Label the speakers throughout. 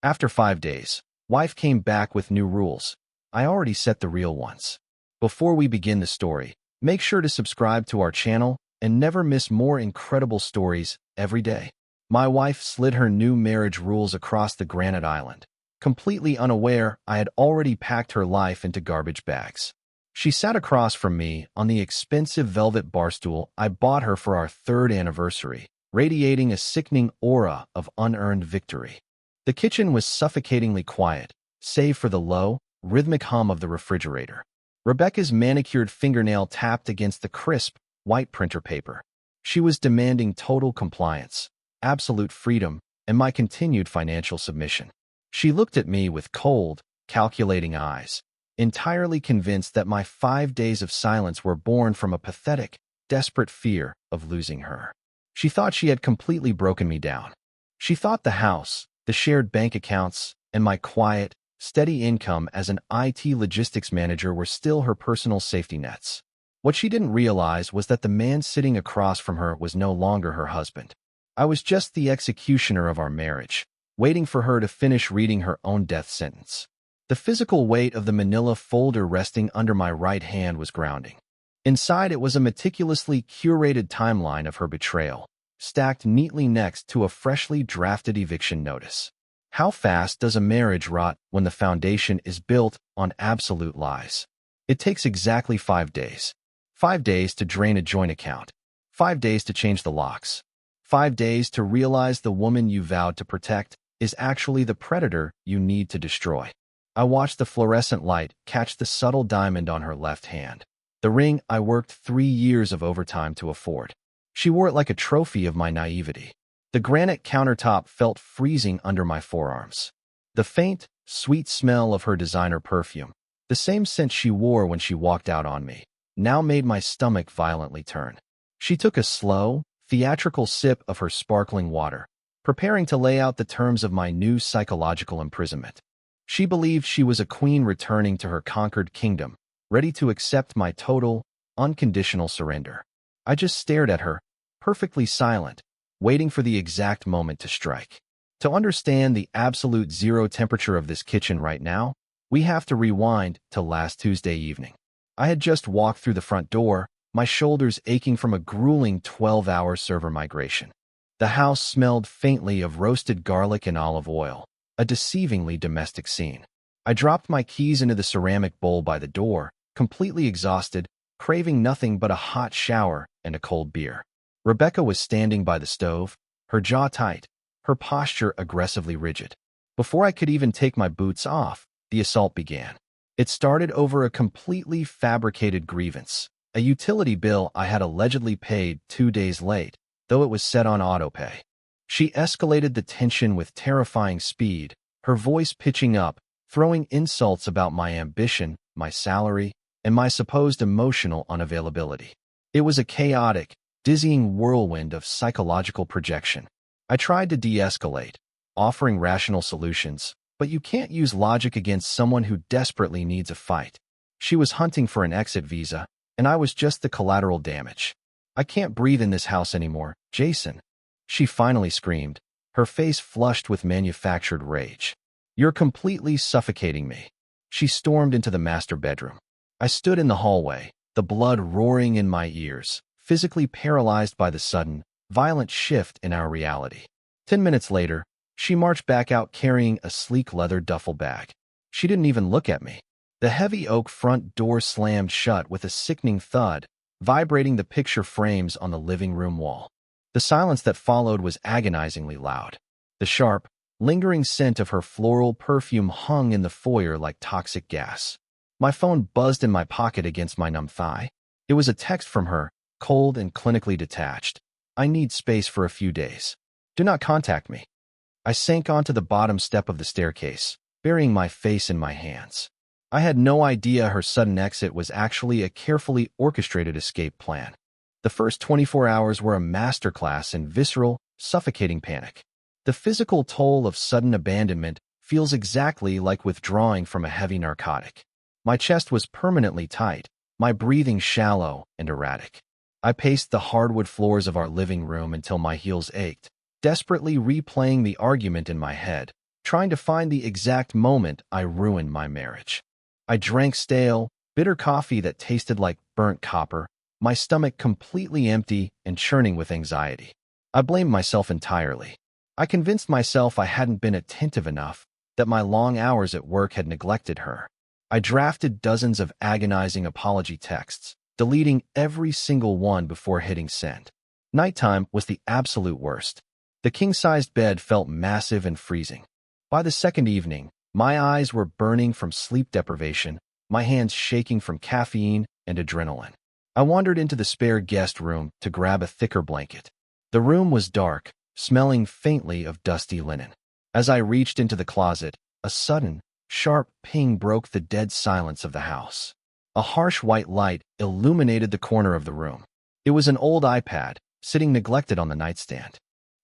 Speaker 1: After 5 days, wife came back with new rules. I already set the real ones. Before we begin the story, make sure to subscribe to our channel and never miss more incredible stories every day. My wife slid her new marriage rules across the granite island. Completely unaware, I had already packed her life into garbage bags. She sat across from me on the expensive velvet barstool I bought her for our 3rd anniversary, radiating a sickening aura of unearned victory. The kitchen was suffocatingly quiet, save for the low, rhythmic hum of the refrigerator. Rebecca's manicured fingernail tapped against the crisp, white printer paper. She was demanding total compliance, absolute freedom, and my continued financial submission. She looked at me with cold, calculating eyes, entirely convinced that my 5 days of silence were born from a pathetic, desperate fear of losing her. She thought she had completely broken me down. She thought the house, the shared bank accounts, and my quiet, steady income as an IT logistics manager were still her personal safety nets. What she didn't realize was that the man sitting across from her was no longer her husband. I was just the executioner of our marriage, waiting for her to finish reading her own death sentence. The physical weight of the manila folder resting under my right hand was grounding. Inside it was a meticulously curated timeline of her betrayal, stacked neatly next to a freshly drafted eviction notice. How fast does a marriage rot when the foundation is built on absolute lies? It takes exactly 5 days. 5 days to drain a joint account. 5 days to change the locks. 5 days to realize the woman you vowed to protect is actually the predator you need to destroy. I watched the fluorescent light catch the subtle diamond on her left hand, the ring I worked 3 years of overtime to afford. She wore it like a trophy of my naivety. The granite countertop felt freezing under my forearms. The faint, sweet smell of her designer perfume, the same scent she wore when she walked out on me, now made my stomach violently turn. She took a slow, theatrical sip of her sparkling water, preparing to lay out the terms of my new psychological imprisonment. She believed she was a queen returning to her conquered kingdom, ready to accept my total, unconditional surrender. I just stared at her, perfectly silent, waiting for the exact moment to strike. To understand the absolute zero temperature of this kitchen right now, we have to rewind to last Tuesday evening. I had just walked through the front door, my shoulders aching from a grueling 12-hour server migration. The house smelled faintly of roasted garlic and olive oil, a deceivingly domestic scene. I dropped my keys into the ceramic bowl by the door, completely exhausted, craving nothing but a hot shower and a cold beer. Rebecca was standing by the stove, her jaw tight, her posture aggressively rigid. Before I could even take my boots off, the assault began. It started over a completely fabricated grievance, a utility bill I had allegedly paid 2 days late, though it was set on autopay. She escalated the tension with terrifying speed, her voice pitching up, throwing insults about my ambition, my salary, and my supposed emotional unavailability. It was a chaotic, dizzying whirlwind of psychological projection. I tried to de-escalate, offering rational solutions, but you can't use logic against someone who desperately needs a fight. She was hunting for an exit visa, and I was just the collateral damage. "I can't breathe in this house anymore, Jason," she finally screamed, her face flushed with manufactured rage. "You're completely suffocating me." She stormed into the master bedroom. I stood in the hallway, the blood roaring in my ears, physically paralyzed by the sudden, violent shift in our reality. 10 minutes later, she marched back out carrying a sleek leather duffel bag. She didn't even look at me. The heavy oak front door slammed shut with a sickening thud, vibrating the picture frames on the living room wall. The silence that followed was agonizingly loud. The sharp, lingering scent of her floral perfume hung in the foyer like toxic gas. My phone buzzed in my pocket against my numb thigh. It was a text from her, cold and clinically detached. "I need space for a few days. Do not contact me." I sank onto the bottom step of the staircase, burying my face in my hands. I had no idea her sudden exit was actually a carefully orchestrated escape plan. The first 24 hours were a masterclass in visceral, suffocating panic. The physical toll of sudden abandonment feels exactly like withdrawing from a heavy narcotic. My chest was permanently tight, my breathing shallow and erratic. I paced the hardwood floors of our living room until my heels ached, desperately replaying the argument in my head, trying to find the exact moment I ruined my marriage. I drank stale, bitter coffee that tasted like burnt copper, my stomach completely empty and churning with anxiety. I blamed myself entirely. I convinced myself I hadn't been attentive enough, that my long hours at work had neglected her. I drafted dozens of agonizing apology texts, deleting every single one before hitting send. Nighttime was the absolute worst. The king-sized bed felt massive and freezing. By the second evening, my eyes were burning from sleep deprivation, my hands shaking from caffeine and adrenaline. I wandered into the spare guest room to grab a thicker blanket. The room was dark, smelling faintly of dusty linen. As I reached into the closet, a sudden, sharp ping broke the dead silence of the house. A harsh white light illuminated the corner of the room. It was an old iPad, sitting neglected on the nightstand.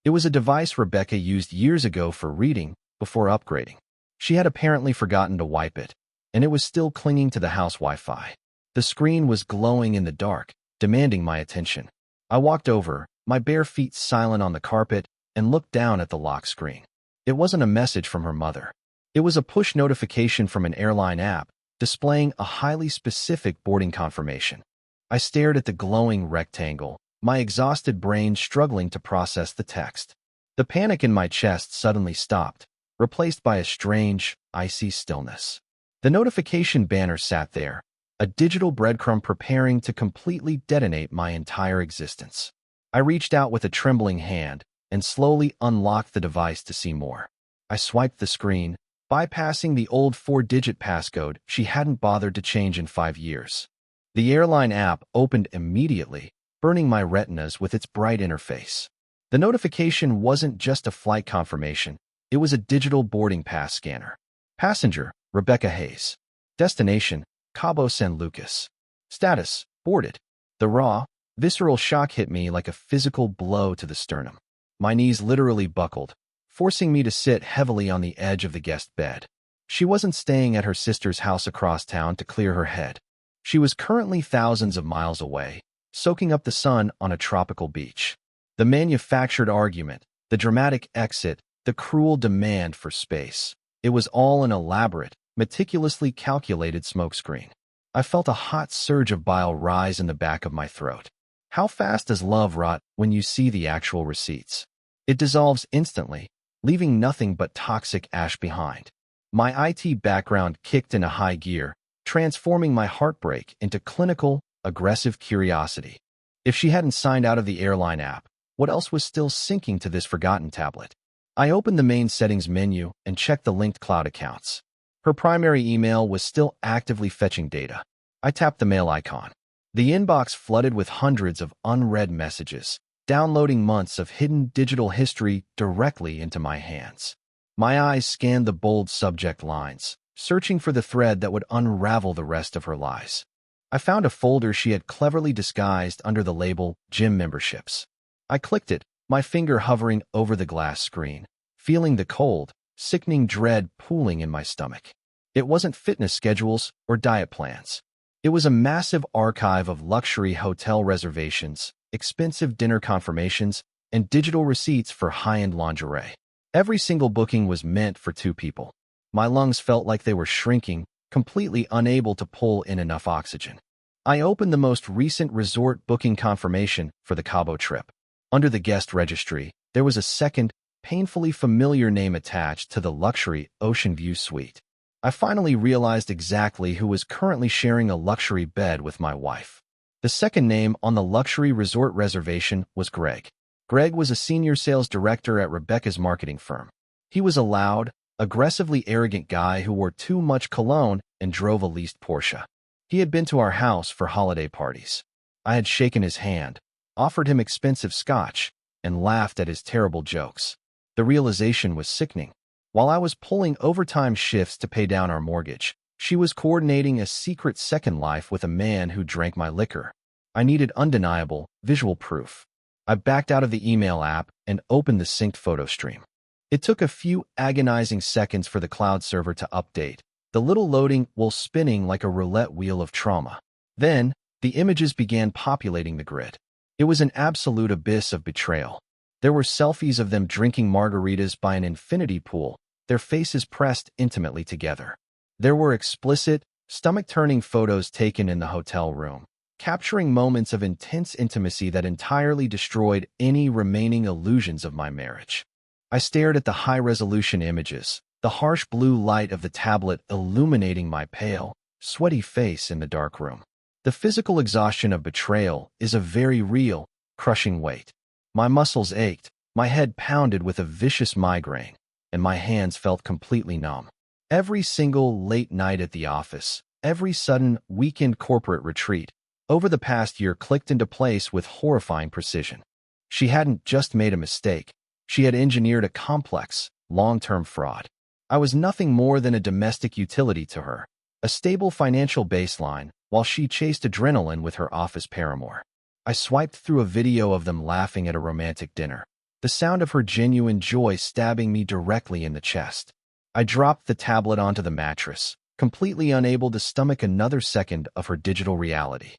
Speaker 1: It was a device Rebecca used years ago for reading before upgrading. She had apparently forgotten to wipe it, and it was still clinging to the house Wi-Fi. The screen was glowing in the dark, demanding my attention. I walked over, my bare feet silent on the carpet, and looked down at the lock screen. It wasn't a message from her mother. It was a push notification from an airline app, displaying a highly specific boarding confirmation. I stared at the glowing rectangle, my exhausted brain struggling to process the text. The panic in my chest suddenly stopped, replaced by a strange, icy stillness. The notification banner sat there, a digital breadcrumb preparing to completely detonate my entire existence. I reached out with a trembling hand and slowly unlocked the device to see more. I swiped the screen, bypassing the old 4-digit passcode she hadn't bothered to change in 5 years. The airline app opened immediately, burning my retinas with its bright interface. The notification wasn't just a flight confirmation, it was a digital boarding pass scanner. Passenger, Rebecca Hayes. Destination, Cabo San Lucas. Status, boarded. The raw, visceral shock hit me like a physical blow to the sternum. My knees literally buckled, forcing me to sit heavily on the edge of the guest bed. She wasn't staying at her sister's house across town to clear her head. She was currently thousands of miles away, soaking up the sun on a tropical beach. The manufactured argument, the dramatic exit, the cruel demand for space. It was all an elaborate, meticulously calculated smokescreen. I felt a hot surge of bile rise in the back of my throat. How fast does love rot when you see the actual receipts? It dissolves instantly, leaving nothing but toxic ash behind. My IT background kicked into high gear, transforming my heartbreak into clinical, aggressive curiosity. If she hadn't signed out of the airline app, what else was still syncing to this forgotten tablet? I opened the main settings menu and checked the linked cloud accounts. Her primary email was still actively fetching data. I tapped the mail icon. The inbox flooded with hundreds of unread messages, downloading months of hidden digital history directly into my hands. My eyes scanned the bold subject lines, searching for the thread that would unravel the rest of her lies. I found a folder she had cleverly disguised under the label Gym Memberships. I clicked it, my finger hovering over the glass screen, feeling the cold, sickening dread pooling in my stomach. It wasn't fitness schedules or diet plans. It was a massive archive of luxury hotel reservations, expensive dinner confirmations, and digital receipts for high-end lingerie. Every single booking was meant for 2 people. My lungs felt like they were shrinking, completely unable to pull in enough oxygen. I opened the most recent resort booking confirmation for the Cabo trip. Under the guest registry, there was a second, painfully familiar name attached to the luxury Ocean View suite. I finally realized exactly who was currently sharing a luxury bed with my wife. The second name on the luxury resort reservation was Greg. Greg was a senior sales director at Rebecca's marketing firm. He was a loud, aggressively arrogant guy who wore too much cologne and drove a leased Porsche. He had been to our house for holiday parties. I had shaken his hand, offered him expensive scotch, and laughed at his terrible jokes. The realization was sickening. While I was pulling overtime shifts to pay down our mortgage, she was coordinating a secret second life with a man who drank my liquor. I needed undeniable, visual proof. I backed out of the email app and opened the synced photo stream. It took a few agonizing seconds for the cloud server to update, the little loading while spinning like a roulette wheel of trauma. Then, the images began populating the grid. It was an absolute abyss of betrayal. There were selfies of them drinking margaritas by an infinity pool, their faces pressed intimately together. There were explicit, stomach-turning photos taken in the hotel room, capturing moments of intense intimacy that entirely destroyed any remaining illusions of my marriage. I stared at the high-resolution images, the harsh blue light of the tablet illuminating my pale, sweaty face in the dark room. The physical exhaustion of betrayal is a very real, crushing weight. My muscles ached, my head pounded with a vicious migraine, and my hands felt completely numb. Every single late night at the office, every sudden weekend corporate retreat, over the past year clicked into place with horrifying precision. She hadn't just made a mistake. She had engineered a complex, long-term fraud. I was nothing more than a domestic utility to her, a stable financial baseline, while she chased adrenaline with her office paramour. I swiped through a video of them laughing at a romantic dinner, the sound of her genuine joy stabbing me directly in the chest. I dropped the tablet onto the mattress, completely unable to stomach another second of her digital reality.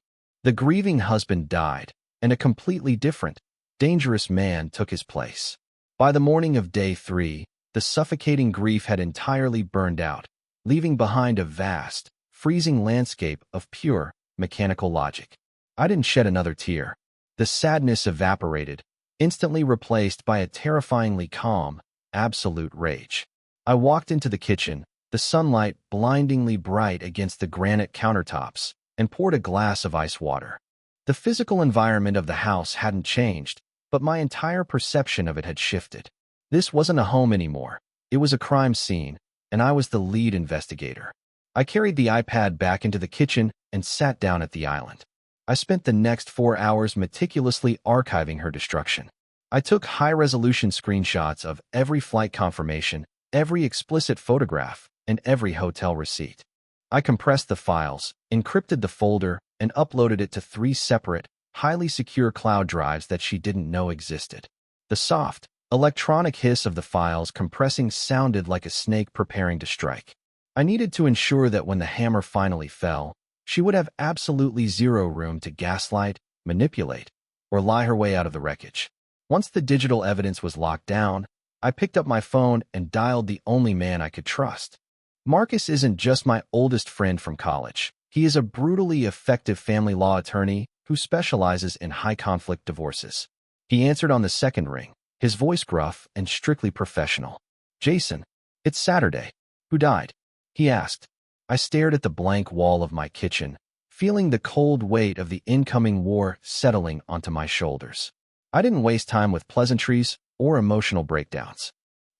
Speaker 1: The grieving husband died, and a completely different, dangerous man took his place. By the morning of day 3, the suffocating grief had entirely burned out, leaving behind a vast, freezing landscape of pure, mechanical logic. I didn't shed another tear. The sadness evaporated, instantly replaced by a terrifyingly calm, absolute rage. I walked into the kitchen, the sunlight blindingly bright against the granite countertops, and poured a glass of ice water. The physical environment of the house hadn't changed, but my entire perception of it had shifted. This wasn't a home anymore. It was a crime scene, and I was the lead investigator. I carried the iPad back into the kitchen and sat down at the island. I spent the next 4 hours meticulously archiving her destruction. I took high-resolution screenshots of every flight confirmation, every explicit photograph, and every hotel receipt. I compressed the files, encrypted the folder, and uploaded it to 3 separate, highly secure cloud drives that she didn't know existed. The soft, electronic hiss of the files compressing sounded like a snake preparing to strike. I needed to ensure that when the hammer finally fell, she would have absolutely zero room to gaslight, manipulate, or lie her way out of the wreckage. Once the digital evidence was locked down, I picked up my phone and dialed the only man I could trust. Marcus isn't just my oldest friend from college. He is a brutally effective family law attorney who specializes in high-conflict divorces. He answered on the second ring, his voice gruff and strictly professional. "Jason, it's Saturday. Who died?" he asked. I stared at the blank wall of my kitchen, feeling the cold weight of the incoming war settling onto my shoulders. I didn't waste time with pleasantries or emotional breakdowns.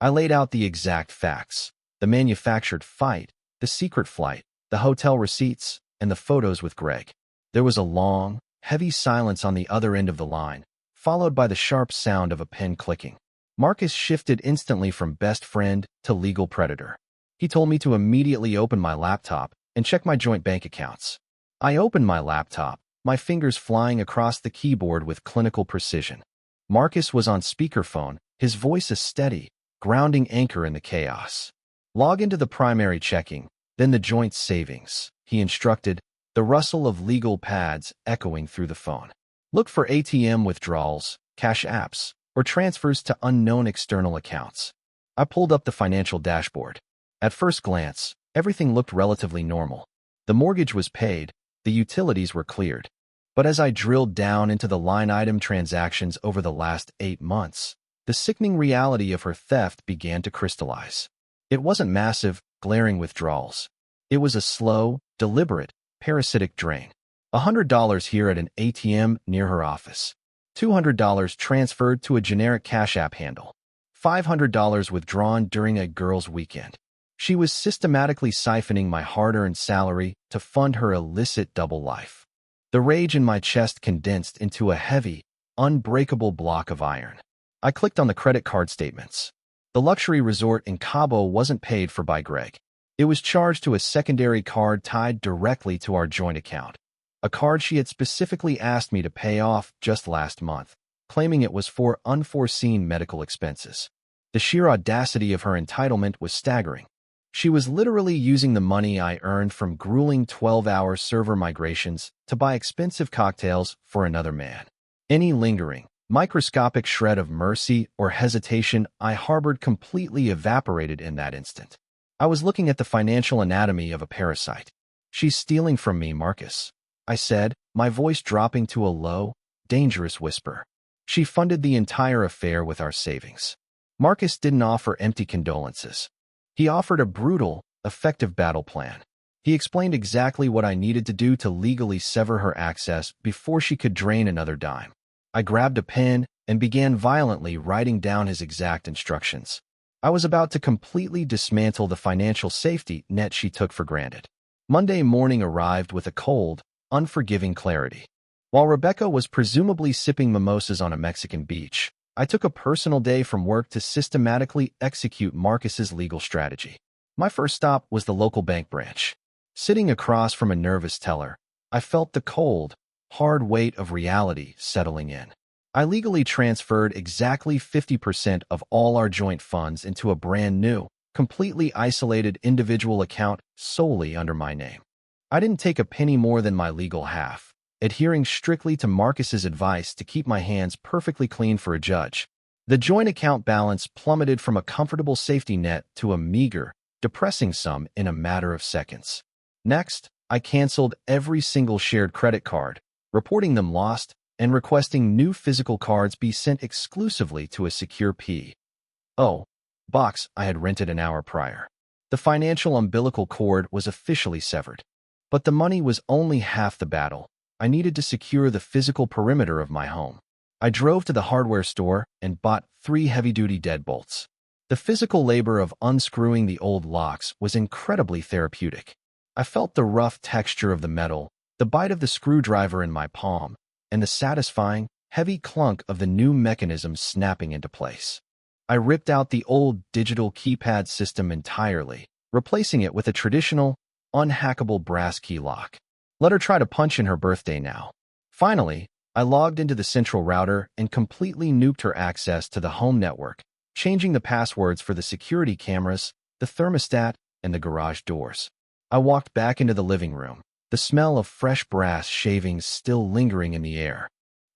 Speaker 1: I laid out the exact facts: the manufactured fight, the secret flight, the hotel receipts, and the photos with Greg. There was a long, heavy silence on the other end of the line, followed by the sharp sound of a pen clicking. Marcus shifted instantly from best friend to legal predator. He told me to immediately open my laptop and check my joint bank accounts. I opened my laptop, my fingers flying across the keyboard with clinical precision. Marcus was on speakerphone, his voice a steady, grounding anchor in the chaos. "Log into the primary checking, then the joint savings," he instructed, the rustle of legal pads echoing through the phone. "Look for ATM withdrawals, cash apps, or transfers to unknown external accounts." I pulled up the financial dashboard. At first glance, everything looked relatively normal. The mortgage was paid, the utilities were cleared. But as I drilled down into the line item transactions over the last 8 months, the sickening reality of her theft began to crystallize. It wasn't massive, glaring withdrawals. It was a slow, deliberate, parasitic drain. $100 here at an ATM near her office. $200 transferred to a generic Cash App handle. $500 withdrawn during a girls' weekend. She was systematically siphoning my hard-earned salary to fund her illicit double life. The rage in my chest condensed into a heavy, unbreakable block of iron. I clicked on the credit card statements. The luxury resort in Cabo wasn't paid for by Greg. It was charged to a secondary card tied directly to our joint account, a card she had specifically asked me to pay off just last month, claiming it was for unforeseen medical expenses. The sheer audacity of her entitlement was staggering. She was literally using the money I earned from grueling 12-hour server migrations to buy expensive cocktails for another man. Any lingering, Microscopic shred of mercy or hesitation I harbored completely evaporated in that instant. I was looking at the financial anatomy of a parasite. "She's stealing from me, Marcus," I said, my voice dropping to a low, dangerous whisper. "She funded the entire affair with our savings." Marcus didn't offer empty condolences. He offered a brutal, effective battle plan. He explained exactly what I needed to do to legally sever her access before she could drain another dime. I grabbed a pen and began violently writing down his exact instructions. I was about to completely dismantle the financial safety net she took for granted. Monday morning arrived with a cold, unforgiving clarity. While Rebecca was presumably sipping mimosas on a Mexican beach, I took a personal day from work to systematically execute Marcus's legal strategy. My first stop was the local bank branch. Sitting across from a nervous teller, I felt the cold, hard weight of reality settling in. I legally transferred exactly 50% of all our joint funds into a brand new, completely isolated individual account solely under my name. I didn't take a penny more than my legal half, adhering strictly to Marcus's advice to keep my hands perfectly clean for a judge. The joint account balance plummeted from a comfortable safety net to a meager, depressing sum in a matter of seconds. Next, I canceled every single shared credit card, reporting them lost and requesting new physical cards be sent exclusively to a secure P.O. box I had rented an hour prior. The financial umbilical cord was officially severed. But the money was only half the battle. I needed to secure the physical perimeter of my home. I drove to the hardware store and bought 3 heavy-duty deadbolts. The physical labor of unscrewing the old locks was incredibly therapeutic. I felt the rough texture of the metal, the bite of the screwdriver in my palm, and the satisfying, heavy clunk of the new mechanism snapping into place. I ripped out the old digital keypad system entirely, replacing it with a traditional, unhackable brass key lock. Let her try to punch in her birthday now. Finally, I logged into the central router and completely nuked her access to the home network, changing the passwords for the security cameras, the thermostat, and the garage doors. I walked back into the living room, the smell of fresh brass shavings still lingering in the air.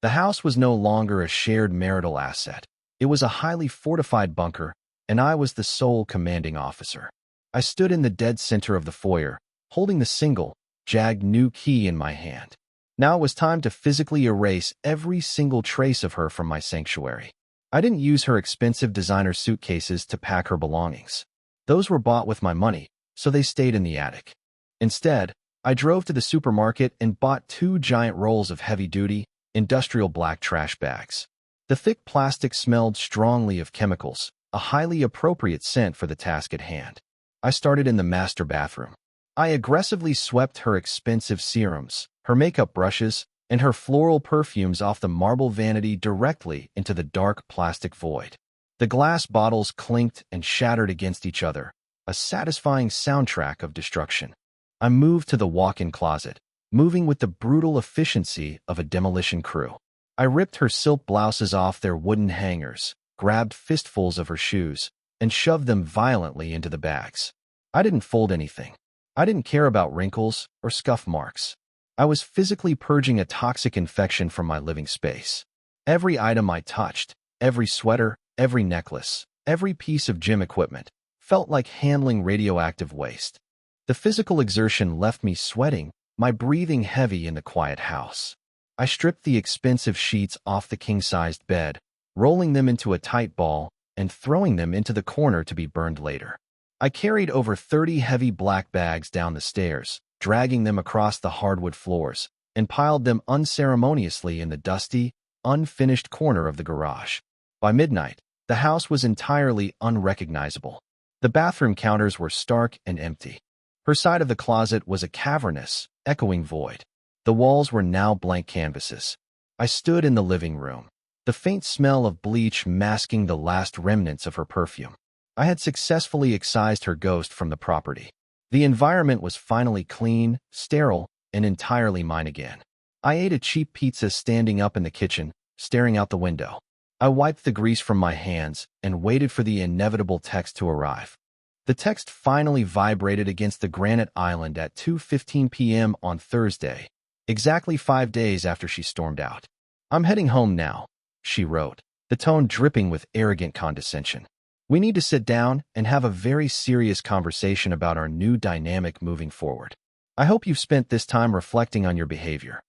Speaker 1: The house was no longer a shared marital asset. It was a highly fortified bunker, and I was the sole commanding officer. I stood in the dead center of the foyer, holding the single, jagged new key in my hand. Now it was time to physically erase every single trace of her from my sanctuary. I didn't use her expensive designer suitcases to pack her belongings. Those were bought with my money, so they stayed in the attic. Instead, I drove to the supermarket and bought 2 giant rolls of heavy-duty, industrial black trash bags. The thick plastic smelled strongly of chemicals, a highly appropriate scent for the task at hand. I started in the master bathroom. I aggressively swept her expensive serums, her makeup brushes, and her floral perfumes off the marble vanity directly into the dark plastic void. The glass bottles clinked and shattered against each other, a satisfying soundtrack of destruction. I moved to the walk-in closet, moving with the brutal efficiency of a demolition crew. I ripped her silk blouses off their wooden hangers, grabbed fistfuls of her shoes, and shoved them violently into the bags. I didn't fold anything. I didn't care about wrinkles or scuff marks. I was physically purging a toxic infection from my living space. Every item I touched, every sweater, every necklace, every piece of gym equipment, felt like handling radioactive waste. The physical exertion left me sweating, my breathing heavy in the quiet house. I stripped the expensive sheets off the king-sized bed, rolling them into a tight ball and throwing them into the corner to be burned later. I carried over 30 heavy black bags down the stairs, dragging them across the hardwood floors, and piled them unceremoniously in the dusty, unfinished corner of the garage. By midnight, the house was entirely unrecognizable. The bathroom counters were stark and empty. Her side of the closet was a cavernous, echoing void. The walls were now blank canvases. I stood in the living room, the faint smell of bleach masking the last remnants of her perfume. I had successfully excised her ghost from the property. The environment was finally clean, sterile, and entirely mine again. I ate a cheap pizza standing up in the kitchen, staring out the window. I wiped the grease from my hands and waited for the inevitable text to arrive. The text finally vibrated against the granite island at 2:15 p.m. on Thursday, exactly 5 days after she stormed out. "I'm heading home now. she wrote, the tone dripping with arrogant condescension. We need to sit down and have a very serious conversation about our new dynamic moving forward. I hope you've spent this time reflecting on your behavior.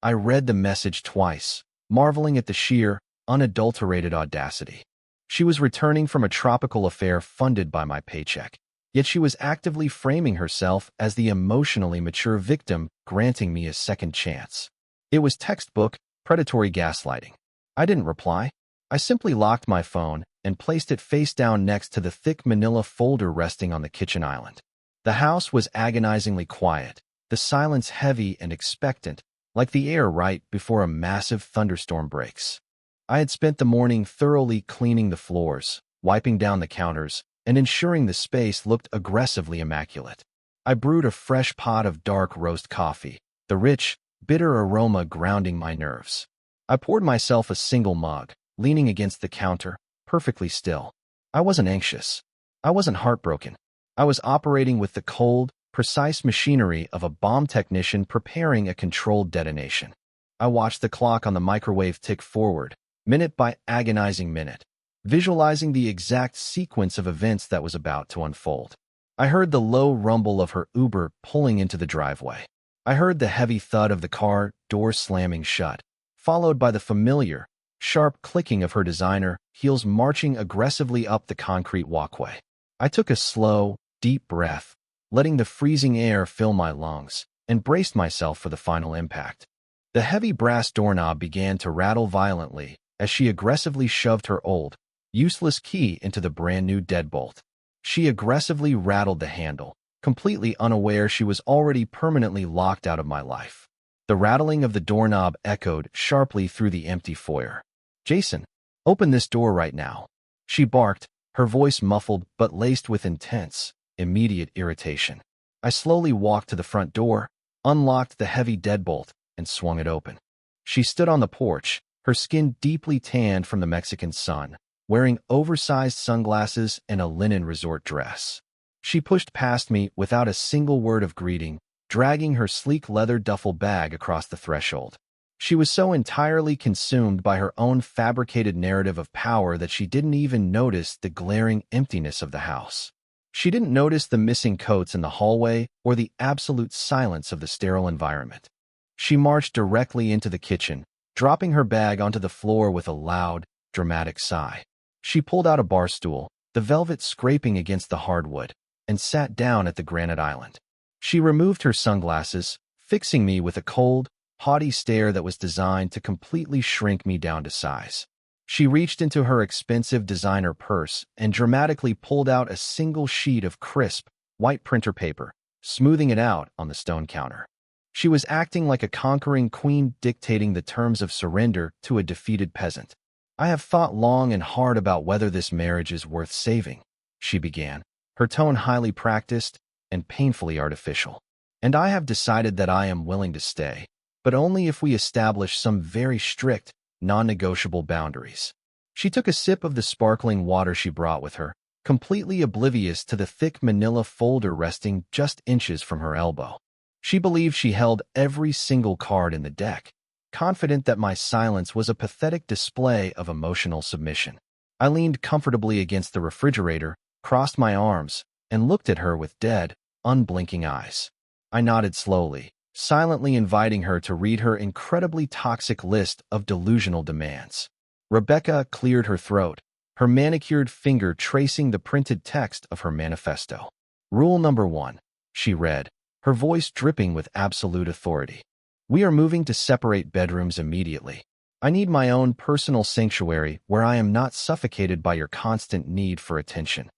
Speaker 1: I read the message twice, marveling at the sheer, unadulterated audacity. She was returning from a tropical affair funded by my paycheck, yet she was actively framing herself as the emotionally mature victim granting me a second chance. It was textbook, predatory gaslighting. I didn't reply. I simply locked my phone and placed it face down next to the thick manila folder resting on the kitchen island. The house was agonizingly quiet, the silence heavy and expectant, like the air right before a massive thunderstorm breaks. I had spent the morning thoroughly cleaning the floors, wiping down the counters, and ensuring the space looked aggressively immaculate. I brewed a fresh pot of dark roast coffee, the rich, bitter aroma grounding my nerves. I poured myself a single mug, leaning against the counter, perfectly still. I wasn't anxious. I wasn't heartbroken. I was operating with the cold, precise machinery of a bomb technician preparing a controlled detonation. I watched the clock on the microwave tick forward, minute by agonizing minute, visualizing the exact sequence of events that was about to unfold. I heard the low rumble of her Uber pulling into the driveway. I heard the heavy thud of the car door slamming shut, followed by the familiar, sharp clicking of her designer heels marching aggressively up the concrete walkway. I took a slow, deep breath, letting the freezing air fill my lungs, and braced myself for the final impact. The heavy brass doorknob began to rattle violently as she aggressively shoved her old, useless key into the brand-new deadbolt. She aggressively rattled the handle, completely unaware she was already permanently locked out of my life. The rattling of the doorknob echoed sharply through the empty foyer. "Jason, open this door right now," she barked, her voice muffled but laced with intense, immediate irritation. I slowly walked to the front door, unlocked the heavy deadbolt, and swung it open. She stood on the porch, her skin deeply tanned from the Mexican sun, wearing oversized sunglasses and a linen resort dress. She pushed past me without a single word of greeting, dragging her sleek leather duffel bag across the threshold. She was so entirely consumed by her own fabricated narrative of power that she didn't even notice the glaring emptiness of the house. She didn't notice the missing coats in the hallway or the absolute silence of the sterile environment. She marched directly into the kitchen, dropping her bag onto the floor with a loud, dramatic sigh. She pulled out a bar stool, the velvet scraping against the hardwood, and sat down at the granite island. She removed her sunglasses, fixing me with a cold, haughty stare that was designed to completely shrink me down to size. She reached into her expensive designer purse and dramatically pulled out a single sheet of crisp, white printer paper, smoothing it out on the stone counter. She was acting like a conquering queen dictating the terms of surrender to a defeated peasant. "I have thought long and hard about whether this marriage is worth saving," she began, her tone highly practiced and painfully artificial. "And I have decided that I am willing to stay, but only if we establish some very strict, non-negotiable boundaries." She took a sip of the sparkling water she brought with her, completely oblivious to the thick manila folder resting just inches from her elbow. She believed she held every single card in the deck, confident that my silence was a pathetic display of emotional submission. I leaned comfortably against the refrigerator, crossed my arms, and looked at her with dead, unblinking eyes. I nodded slowly, silently inviting her to read her incredibly toxic list of delusional demands. Rebecca cleared her throat, her manicured finger tracing the printed text of her manifesto. "Rule number 1, she read, her voice dripping with absolute authority. "We are moving to separate bedrooms immediately. I need my own personal sanctuary where I am not suffocated by your constant need for attention."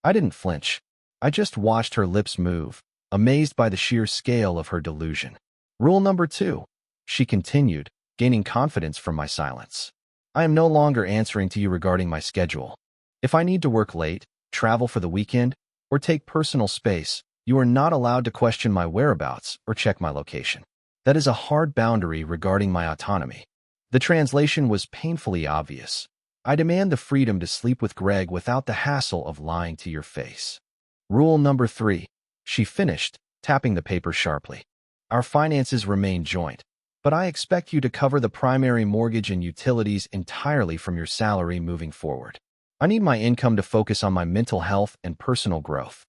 Speaker 1: I didn't flinch. I just watched her lips move, amazed by the sheer scale of her delusion. "Rule number 2, she continued, gaining confidence from my silence. "I am no longer answering to you regarding my schedule. If I need to work late, travel for the weekend, or take personal space, you are not allowed to question my whereabouts or check my location. That is a hard boundary regarding my autonomy." The translation was painfully obvious. I demand the freedom to sleep with Greg without the hassle of lying to your face. "Rule number 3, she finished, tapping the paper sharply. Our finances remain joint, but I expect you to cover the primary mortgage and utilities entirely from your salary moving forward. I need my income to focus on my mental health and personal growth."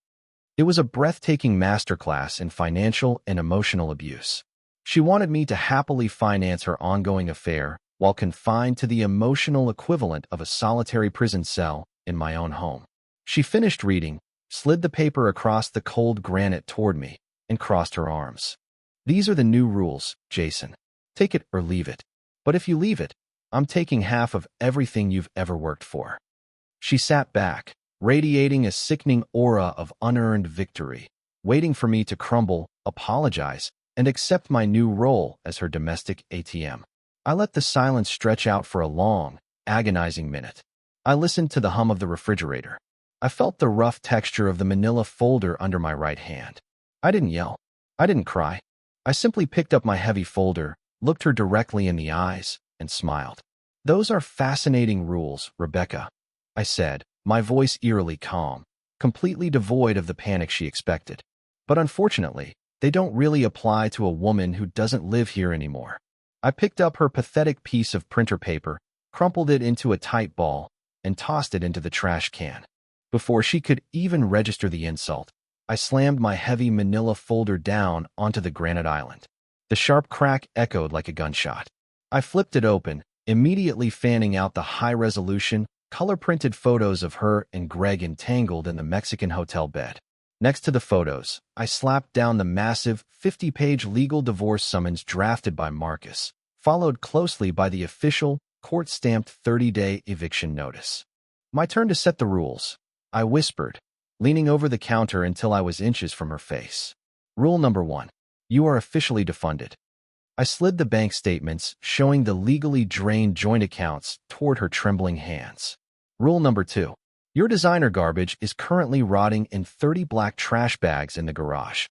Speaker 1: It was a breathtaking masterclass in financial and emotional abuse. She wanted me to happily finance her ongoing affair while confined to the emotional equivalent of a solitary prison cell in my own home. She finished reading, slid the paper across the cold granite toward me, and crossed her arms. "These are the new rules, Jason. Take it or leave it. But if you leave it, I'm taking half of everything you've ever worked for." She sat back, radiating a sickening aura of unearned victory, waiting for me to crumble, apologize, and accept my new role as her domestic ATM. I let the silence stretch out for a long, agonizing minute. I listened to the hum of the refrigerator. I felt the rough texture of the manila folder under my right hand. I didn't yell. I didn't cry. I simply picked up my heavy folder, looked her directly in the eyes, and smiled. "Those are fascinating rules, Rebecca," I said, my voice eerily calm, completely devoid of the panic she expected. "But unfortunately, they don't really apply to a woman who doesn't live here anymore." I picked up her pathetic piece of printer paper, crumpled it into a tight ball, and tossed it into the trash can. Before she could even register the insult, I slammed my heavy manila folder down onto the granite island. The sharp crack echoed like a gunshot. I flipped it open, immediately fanning out the high-resolution, color-printed photos of her and Greg entangled in the Mexican hotel bed. Next to the photos, I slapped down the massive 50-page legal divorce summons drafted by Marcus, followed closely by the official, court-stamped 30-day eviction notice. "My turn to set the rules," I whispered, leaning over the counter until I was inches from her face. "Rule number 1. You are officially defunded." I slid the bank statements showing the legally drained joint accounts toward her trembling hands. "Rule number 2. Your designer garbage is currently rotting in 30 black trash bags in the garage."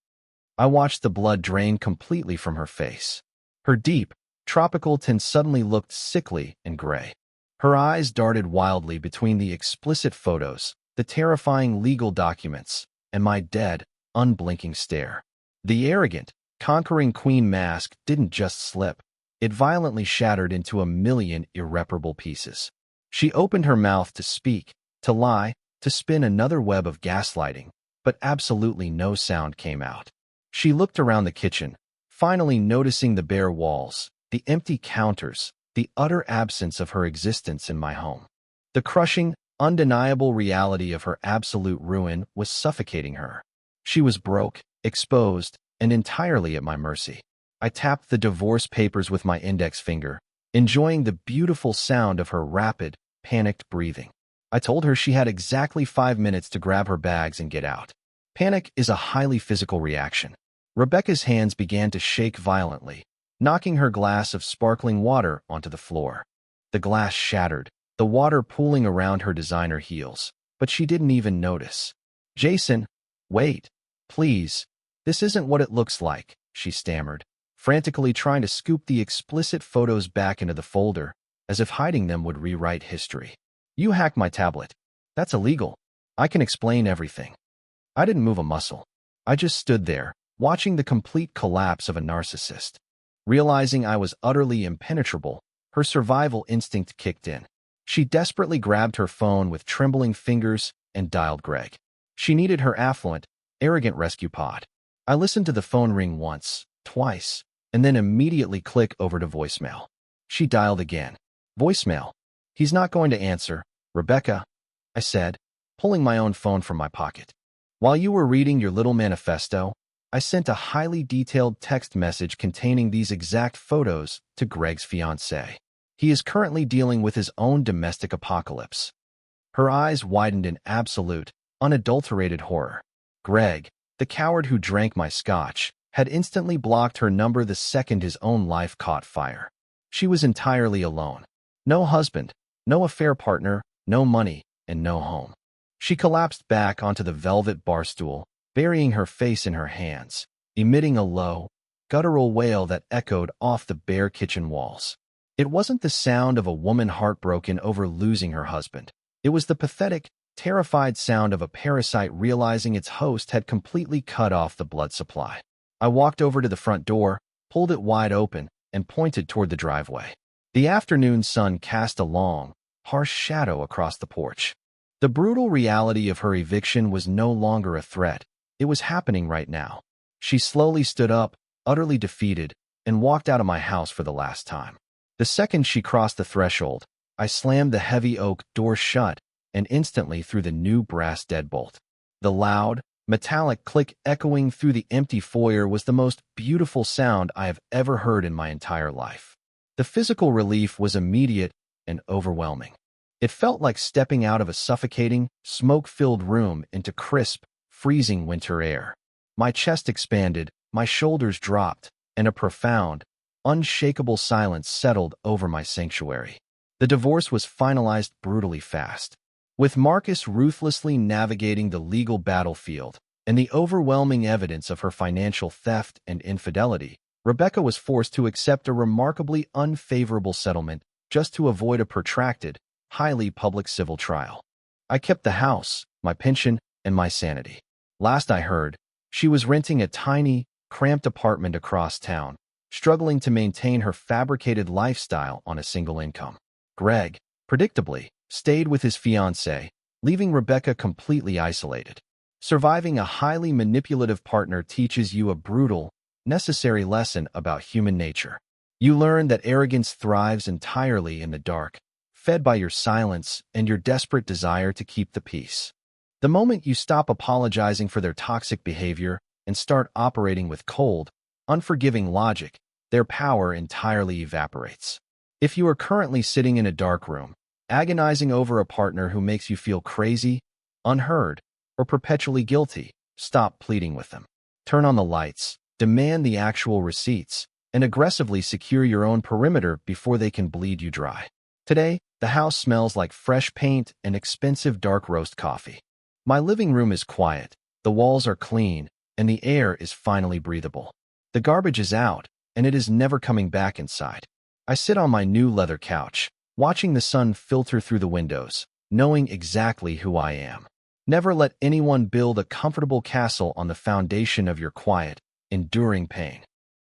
Speaker 1: I watched the blood drain completely from her face. Her deep, tropical tint suddenly looked sickly and gray. Her eyes darted wildly between the explicit photos, the terrifying legal documents, and my dead, unblinking stare. The arrogant, conquering queen mask didn't just slip. It violently shattered into a million irreparable pieces. She opened her mouth to speak, to lie, to spin another web of gaslighting, but absolutely no sound came out. She looked around the kitchen, finally noticing the bare walls, the empty counters, the utter absence of her existence in my home. The crushing, undeniable reality of her absolute ruin was suffocating her. She was broke, exposed, and entirely at my mercy. I tapped the divorce papers with my index finger, enjoying the beautiful sound of her rapid, panicked breathing. I told her she had exactly 5 minutes to grab her bags and get out. Panic is a highly physical reaction. Rebecca's hands began to shake violently, knocking her glass of sparkling water onto the floor. The glass shattered, the water pooling around her designer heels, but she didn't even notice. "Jason, wait, please. This isn't what it looks like," she stammered, frantically trying to scoop the explicit photos back into the folder, as if hiding them would rewrite history. "You hacked my tablet. That's illegal. I can explain everything." I didn't move a muscle. I just stood there, watching the complete collapse of a narcissist. Realizing I was utterly impenetrable, her survival instinct kicked in. She desperately grabbed her phone with trembling fingers and dialed Greg. She needed her affluent, arrogant rescue pod. I listened to the phone ring once, twice, and then immediately click over to voicemail. She dialed again. "Voicemail. He's not going to answer, Rebecca," I said, pulling my own phone from my pocket. "While you were reading your little manifesto, I sent a highly detailed text message containing these exact photos to Greg's fiancée. He is currently dealing with his own domestic apocalypse." Her eyes widened in absolute, unadulterated horror. Greg, the coward who drank my scotch, had instantly blocked her number the second his own life caught fire. She was entirely alone. No husband, no affair partner, no money, and no home. She collapsed back onto the velvet bar stool, burying her face in her hands, emitting a low, guttural wail that echoed off the bare kitchen walls. It wasn't the sound of a woman heartbroken over losing her husband. It was the pathetic, terrified sound of a parasite realizing its host had completely cut off the blood supply. I walked over to the front door, pulled it wide open, and pointed toward the driveway. The afternoon sun cast a long, harsh shadow across the porch. The brutal reality of her eviction was no longer a threat. It was happening right now. She slowly stood up, utterly defeated, and walked out of my house for the last time. The second she crossed the threshold, I slammed the heavy oak door shut and instantly threw the new brass deadbolt. The loud, metallic click echoing through the empty foyer was the most beautiful sound I have ever heard in my entire life. The physical relief was immediate and overwhelming. It felt like stepping out of a suffocating, smoke-filled room into crisp, freezing winter air. My chest expanded, my shoulders dropped, and a profound, unshakable silence settled over my sanctuary. The divorce was finalized brutally fast. With Marcus ruthlessly navigating the legal battlefield and the overwhelming evidence of her financial theft and infidelity, Rebecca was forced to accept a remarkably unfavorable settlement just to avoid a protracted, highly public civil trial. I kept the house, my pension, and my sanity. Last I heard, she was renting a tiny, cramped apartment across town, struggling to maintain her fabricated lifestyle on a single income. Greg, predictably, stayed with his fiancée, leaving Rebecca completely isolated. Surviving a highly manipulative partner teaches you a brutal, necessary lesson about human nature. You learn that arrogance thrives entirely in the dark, fed by your silence and your desperate desire to keep the peace. The moment you stop apologizing for their toxic behavior and start operating with cold, unforgiving logic, their power entirely evaporates. If you are currently sitting in a dark room, agonizing over a partner who makes you feel crazy, unheard, or perpetually guilty, stop pleading with them. Turn on the lights, demand the actual receipts, and aggressively secure your own perimeter before they can bleed you dry. Today, the house smells like fresh paint and expensive dark roast coffee. My living room is quiet, the walls are clean, and the air is finally breathable. The garbage is out, and it is never coming back inside. I sit on my new leather couch, watching the sun filter through the windows, knowing exactly who I am. Never let anyone build a comfortable castle on the foundation of your quiet, enduring pain.